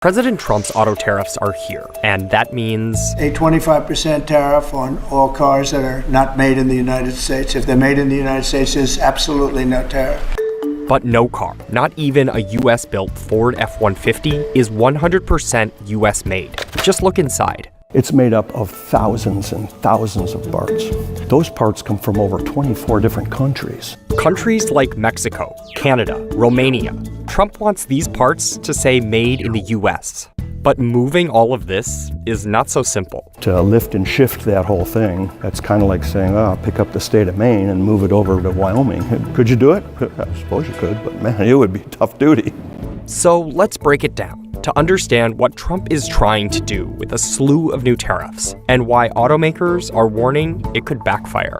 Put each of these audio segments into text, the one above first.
President Trump's auto tariffs are here, and that means a 25% tariff on all cars that are not made in the United States. If they're made in the United States, there's absolutely no tariff. But no car, not even a US-built Ford F-150, is 100% US made. Just look inside. It's made up of thousands and thousands of parts. Those parts come from over 24 different countries. Countries like Mexico, Canada, Romania. Trump wants these parts to say made in the US. But moving all of this is not so simple. To lift and shift that whole thing, that's kind of like saying, pick up the state of Maine and move it over to Wyoming. Could you do it? I suppose you could, but man, it would be tough duty. So let's break it down to understand what Trump is trying to do with a slew of new tariffs and why automakers are warning it could backfire.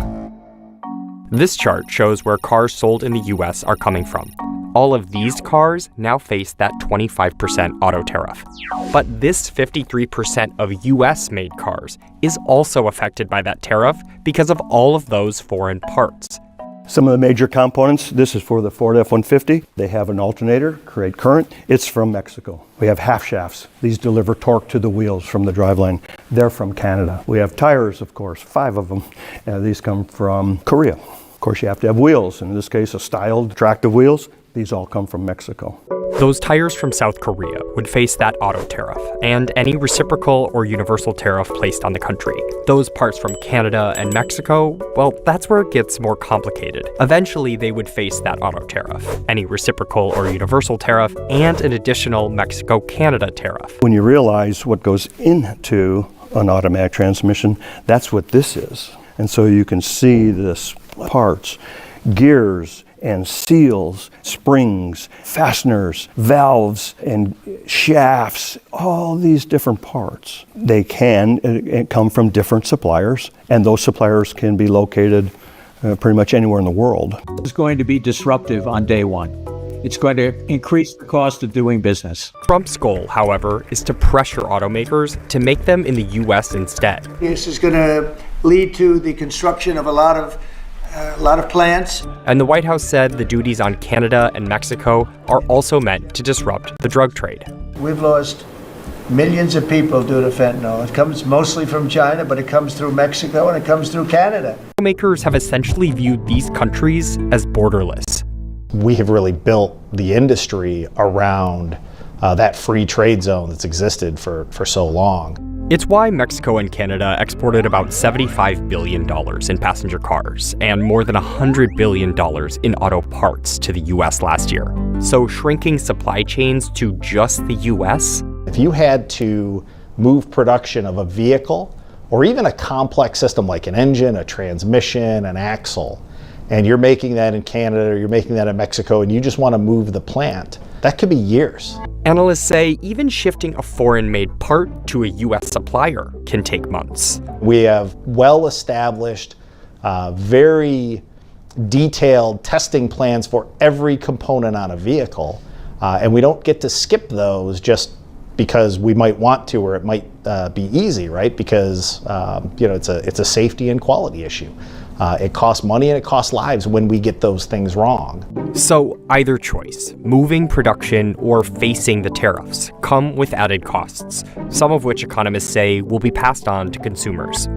This chart shows where cars sold in the US are coming from. All of these cars now face that 25% auto tariff. But this 53% of US-made cars is also affected by that tariff because of all of those foreign parts. Some of the major components, this is for the Ford F-150. They have an alternator, create current. It's from Mexico. We have half shafts. These deliver torque to the wheels from the driveline. They're from Canada. We have tires, of course, 5 of them. These come from Korea. Of course, you have to have wheels. In this case, a styled tractive wheels. These all come from Mexico. Those tires from South Korea would face that auto tariff and any reciprocal or universal tariff placed on the country. Those parts from Canada and Mexico, well, that's where it gets more complicated. Eventually, they would face that auto tariff, any reciprocal or universal tariff, and an additional Mexico-Canada tariff. When you realize what goes into an automatic transmission, that's what this is. And so you can see this parts, gears, and seals, springs, fasteners, valves, and shafts, all these different parts. They can come from different suppliers, and those suppliers can be located pretty much anywhere in the world. It's going to be disruptive on day one. It's going to increase the cost of doing business. Trump's goal, however, is to pressure automakers to make them in the US instead. This is going to lead to the construction of a lot of plants. And the White House said the duties on Canada and Mexico are also meant to disrupt the drug trade. We've lost millions of people due to fentanyl. It comes mostly from China, but it comes through Mexico and it comes through Canada. Automakers have essentially viewed these countries as borderless. We have really built the industry around that free trade zone that's existed for so long. It's why Mexico and Canada exported about $75 billion in passenger cars and more than $100 billion in auto parts to the US last year. So shrinking supply chains to just the US? If you had to move production of a vehicle or even a complex system like an engine, a transmission, an axle, and you're making that in Canada or you're making that in Mexico and you just want to move the plant, that could be years. Analysts say even shifting a foreign-made part to a US supplier can take months. We have well-established, very detailed testing plans for every component on a vehicle, and we don't get to skip those just because we might want to or it might be easy, right? Because it's a safety and quality issue. It costs money and it costs lives when we get those things wrong. So either choice, moving production or facing the tariffs, come with added costs, some of which economists say will be passed on to consumers.